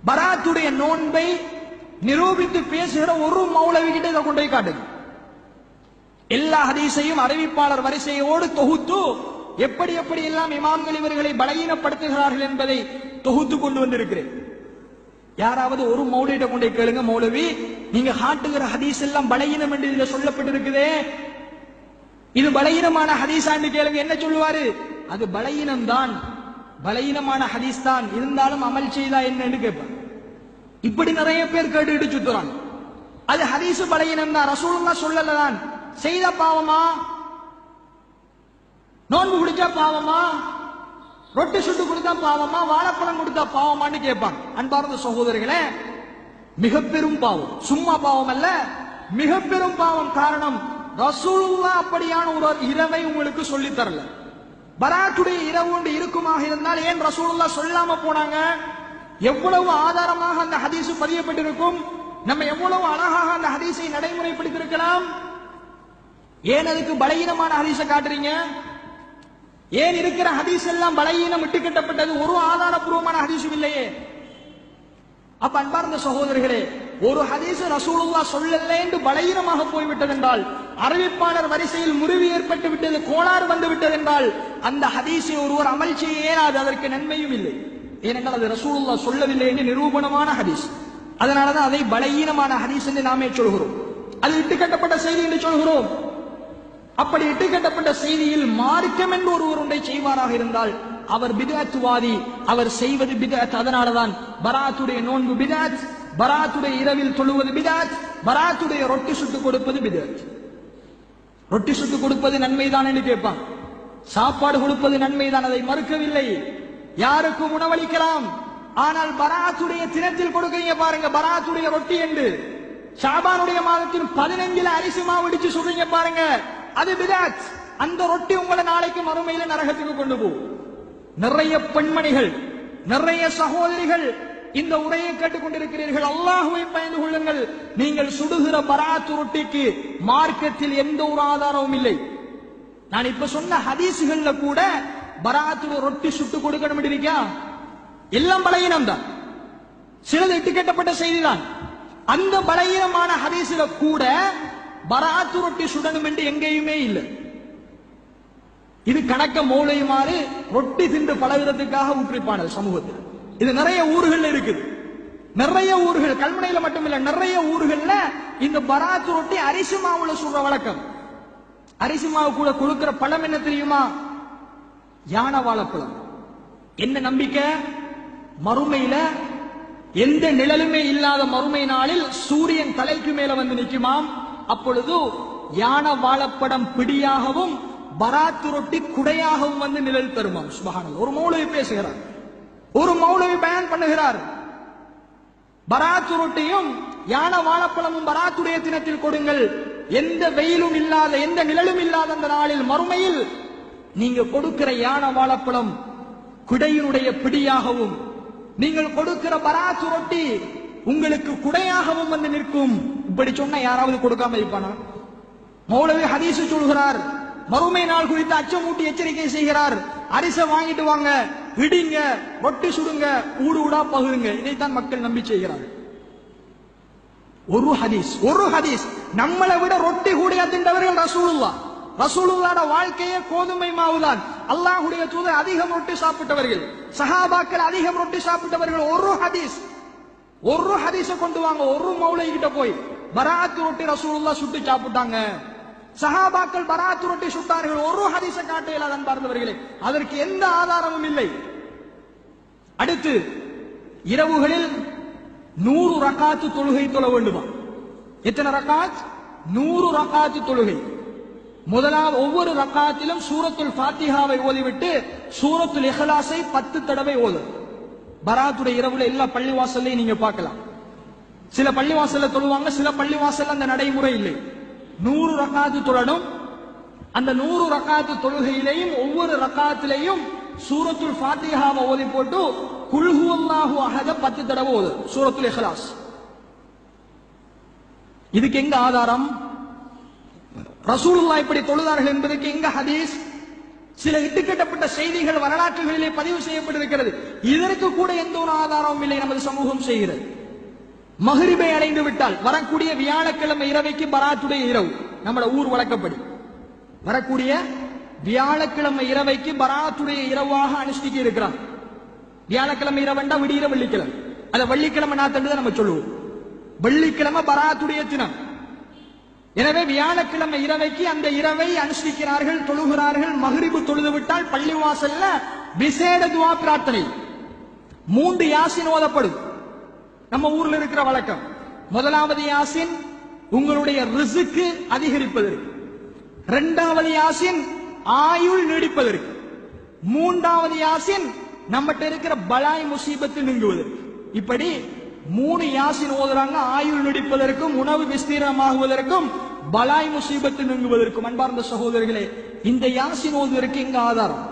பராத்துடைய நோன்பை நிரூபித்து பேசுகிற ஒரு மௌலவி கிட்ட இதை கொண்டு போய் காட்டுங்க. எல்லா ஹதீஸையும் அறிவிப்பாளர் வரிசையோடு தொகுத்து எப்படி எப்படி எல்லாம் இமாம்கள் இவர்களை பலகீனப்படுத்துகிறார்கள் என்பதை தொகுத்து கொண்டு வந்திருக்கிறேன். யாராவது ஒரு மௌலவியிட்ட கொண்டு கேளுங்க, மௌலவி நீங்க காட்டுகிற ஹதீஸ் எல்லாம் பலகீனம் என்று இதுல சொல்லப்பட்டிருக்குதே, இது பலகீனமான ஹதீஸான்னு கேளுங்க. என்ன சொல்லுவாரு? அது பலகீனம் தான், பலகீனமான ஹதீஸ் தான், இருந்தாலும் அமல் செய்தா என்னன்னு கேட்பார். இப்படி நிறைய பேர் கேட்டுட்டு சுத்துறாங்க. அது ஹதீஸ் பலகீனம் தான், ரசூலுல்லாஹ் சொல்லலதான். செய்த பாவமா? நோன்பு குடிச்சா பாவமா? ரொட்டி சுட்டு கொடுத்தா பாவமா? வாழைப்பழம் கொடுத்தா பாவமான்னு கேட்பாங்க. அன்பார்ந்த சகோதரர்களே, மிக பெரும் பாவம், சும்மா பாவம் அல்ல, மிக பெரும் பாவம். காரணம், ரசூலுல்லாஹ் அப்படியான ஒரு இரவை உங்களுக்கு சொல்லி தரல. பராத்துடைய இரவு ஒன்று இருக்குமாக இருந்தால் ஏன் ரசூலுல்லாஹ் சொல்லாம போனாங்க? எவ்வளவு ஆதாரமாக அந்த ஹதீஸ் பதியப்பட்டிருக்கும், நம்ம எவ்வளவு அழகாக அந்த ஹதீஸை நடைமுறைப்படுத்தியிருக்கலாம். ஏன் அதுக்கு பலகீனமான ஹதீஸை காட்டுறீங்க? ஏன் இருக்கிற ஹதீஸ் எல்லாம் பலகீனம் இட்டுக்கட்டப்பட்டது? ஒரு ஆதாரபூர்வமான ஹதீஸும் இல்லையே. அப்ப அன்பார்ந்த சகோதரர்களே, ஒரு ஹதீஸ் ரசூலுல்லாஹ் சொல்லல என்று பலகீனமாக போய்விட்டது என்றால், அறிவிப்பாளர் வரிசையில் முறிவு ஏற்பட்டு விட்டது, கோளாறு வந்து விட்டது என்றால், அந்த ஹதீஸை ஒருவர் அமல் செய்ய இயலாது, அதற்கு நன்மையும் இல்லை. ஏனென்றால் அது ரசூலுல்லாஹ் சொல்லவில்லை என்று நிரூபணமான ஹதீஸ். அதனாலதான் அதை பலகீனமான ஹதீஸ் என்று நாமே சொல்கிறோம். அது இட்டுக்கட்டப்பட்ட செய்தி என்று சொல்கிறோம். அப்படி இட்டுக்கட்டப்பட்ட செய்தியில் மார்க்கம் என்று ஒருவர் ஒன்றை செய்வாராக இருந்தால் அவர் பித்அத்வாதி, அவர் செய்வது பித்அத். அதனாலதான் பராத்துடைய நோன்பு பித்அத், பராத்துடைய இரவில் தொழுவது பித்அத், பராத்துடைய ரொட்டி சுட்டு கொடுப்பது பித்அத். ரொட்டி சுட்டு கொடுப்பது நன்மைதான் என்று கேட்பான், சாப்பாடு கொடுப்பது நன்மைதான், அதை மறுக்கவில்லை. யாருக்கும் உணவளிக்கலாம். ஆனால் பராத்துடைய தினத்தில் கொடுக்கீங்க பாருங்க, பராத்துடைய ரொட்டி என்று ஷாபானுடைய மாதத்தின் 15 அரிசி மாவு இடிச்சு சொல்றீங்க பாருங்க, அது பித்அத். அந்த ரொட்டி உங்களை நாளைக்கு மறுமையில நரகத்துக்கு கொண்டு போகும். நிறைய பெண்மணிகள், நிறைய சகோதரிகள் இந்த உரையை கேட்டுக் கொண்டிருக்கிறீர்கள். அல்லாஹ்வை பயந்து கொள்ளுங்கள். நீங்கள் சுடுகிற பராத்து ரொட்டிக்கு மார்க்கத்தில் எந்த ஒரு ஆதாரமும் இல்லை. நான் இப்ப சொன்ன ஹதீசுகள்ல கூட பராத்து ரொட்டி சுட்டு கொடுக்கணும் இருக்கா? எல்லாம் பலகீனம் தான், சிலது இட்டுக்கட்டப்பட்ட செய்திதான். அந்த பலகீனமான ஹதீஸ்ல கூட பராத்து ரொட்டி சுடணும் என்று எங்கேயுமே இல்லை. இது கணக்க மௌலையுமாறு ரொட்டி தின்று பலவிதத்துக்காக ஊற்றிப்பானது சமூகத்தில். இது நிறைய ஊர்கள் இருக்குது, நிறைய ஊர்கள், கல்முனையில மட்டுமில்ல, நிறைய ஊர்கள்ல இந்த பராத்து ரொட்டி அரிசி மாவுல சுடுற வழக்கம். அரிசி மாவு கூட கொடுக்கிற பழம் என்ன தெரியுமா? யானை வாழைப்பழம். என்ன நம்பிக்கை? மறுமையில எந்த நிழலுமே இல்லாத மறுமை நாளில் சூரியன் தலைக்கு மேல வந்து நிற்குமாம். அப்பொழுது யானை வாழைப்படம் பிடியாகவும் பராத்து ரொட்டி குடையாகவும் வந்து நிழல் தருமாம். சுப்ஹானல்லாஹ். ஒரு மௌலவி பேசுகிறார், ஒரு மௌலவி பயான் பண்ணுகிறார். பராத்து ரொட்டியும் யானை வாழைப்பழமும் பராத்துடைய தினத்தில் கொடுங்கள். எந்த வெயிலும் இல்லாத, எந்த நிழலும் இல்லாத அந்த நாளில் மறுமையில் நீங்க கொடுக்கிற யானை வாழைப்பழம் குடையினுடைய பிடியாகவும், நீங்கள் கொடுக்கிற பராத்து ரொட்டி உங்களுக்கு குடையாகவும் வந்து நிற்கும். இப்படி சொன்ன யாராவது கொடுக்காம இருப்பானா? மௌலவி ஹதீஸ் சொல்கிறார், மறுமை நாள் குறித்து அச்சமூட்டி எச்சரிக்கை செய்கிறார். அரிசை வாங்கிட்டு வாங்க, இடிங்க, ரொட்டி சுடுங்க, ஊடு ஊடா பகுங்க. இதைத்தான் மக்கள் நம்பி செய்கிறார்கள். ஒரு ஹதீஸ், ஒரு ஹதீஸ். நம்மளை விட ரொட்டி கூடிய தின்றவர்கள் ரசூலுல்லாஹ். ரசூலுல்லாஹ்வோட வாழ்க்கையே கோதுமை மாவுதான். அல்லாஹ்வுடைய தூதர் அதிகம் ரொட்டி சாப்பிட்டவர்கள், சஹாபாக்கள் அதிகம் ரொட்டி சாப்பிட்டவர்கள். ஒரு ஹதீஸ், ஒரு ஹதீஸை கொண்டு வாங்க. ஒரு மௌலை கிட்ட போய் பராத்து ரொட்டி ரசூலுல்லாஹ் சுட்டு சாப்பிட்டாங்க, சஹாபாக்கள் பராத்து ரொட்டி சுட்டார்கள், ஒரு ஹதீஸை காட்டையில் அதன் பார்த்தவர்களே, அதற்கு எந்த ஆதாரமும் இல்லை. அடுத்து இரவுகளில் 100 ரக்காத்து தொழுகை தொழ வேண்டுமா? எத்தனை ரக்காத்? 100 ரக்காத்து தொழுகை. முதலாவது ஒவ்வொரு ரக்காத்திலும் சூரத்துல் ஃபாத்திஹாவை ஓதிவிட்டு சூரத்துல் இஹ்லாஸை 10 தடவை ஓதும். பராத்துடைய இரவுல எல்லா பள்ளிவாசல்லையும் நீங்க பார்க்கலாம். சில பள்ளிவாசல்ல தொழுவாங்க, சில பள்ளிவாசல்ல அந்த நடைமுறை இல்லை. 100 ரக்காத்து தொழணும். அந்த 100 ரக்காத்து தொழுகையிலையும் ஒவ்வொரு ரக்காத்திலையும் சூரத்துல் ஃபாத்திஹாவை ஓதி போட்டு குல் ஹுவல்லாஹு அஹத 10 தடவை ஓது, சூரத்துல் இஹ்லாஸ். இதுக்கு எங்க ஆதாரம்? ரசூலுல்லாஹ் இப்படி தொழுதார்கள் என்பதற்கு எங்க ஹதீஸ்? சில இட்டுக்கட்டப்பட்ட செய்திகள் வரலாற்றுகளிலே பதிவு செய்யப்பட்டிருக்கிறது. இதற்கு கூட எந்த ஒரு ஆதாரமும் இல்லை நமது சமூகம் செய்கிறது. மஹ்ரிபை அடைந்து விட்டால் வரக்கூடிய வியாழக்கிழமை இரவைக்கு பராத்துடைய இரவு, நம்மளோட ஊர் வழக்கப்படி வரக்கூடிய வியாழக்கிழமை இரவைக்கு பராத்துடைய இரவாக அனுஷ்டிக்க இருக்கிறார். வியாழக்கிழமை இரவண்டா விடிகிற வெள்ளிக்கிழமை, அத வெள்ளிக்கிழமை நாத்தண்டு நம்ம சொல்லுவோம். வெள்ளிக்கிழமை பராத்துடைய தினம். எனவே வியாழக்கிழமை இரவைக்கு அந்த இரவை அனுஷ்டிக்கிறார்கள், தொழுகிறார்கள். மஹ்ரிபு தொழுது விட்டால் பள்ளிவாசல்ல விசேட துஆ பிரார்த்தனை 3 யாசின் ஓதப்படும். நம்ம ஊர்ல இருக்கிற வழக்கம். முதலாவது யாசின் உங்களுடைய ரிஸ்க் அதிகரிப்பதற்கு, இரண்டாவது யாசின் ஆயுள் நீடிப்பதற்கு, மூன்றாவது யாசின் நம்மகிட்ட இருக்கிற பலாய் முசீபத்து நீங்குவதற்கு. இப்படி 3 யாசின் ஓதுறாங்க. ஆயுள் நீடிப்பதற்கும், உணவு விஸ்தீரணமாகுவதற்கும், பலாய் முசீபத்து நீங்குவதற்கும். அன்பார்ந்த சகோதரர்களே, இந்த யாசின் ஓதுவதற்கு எங்க ஆதாரம்?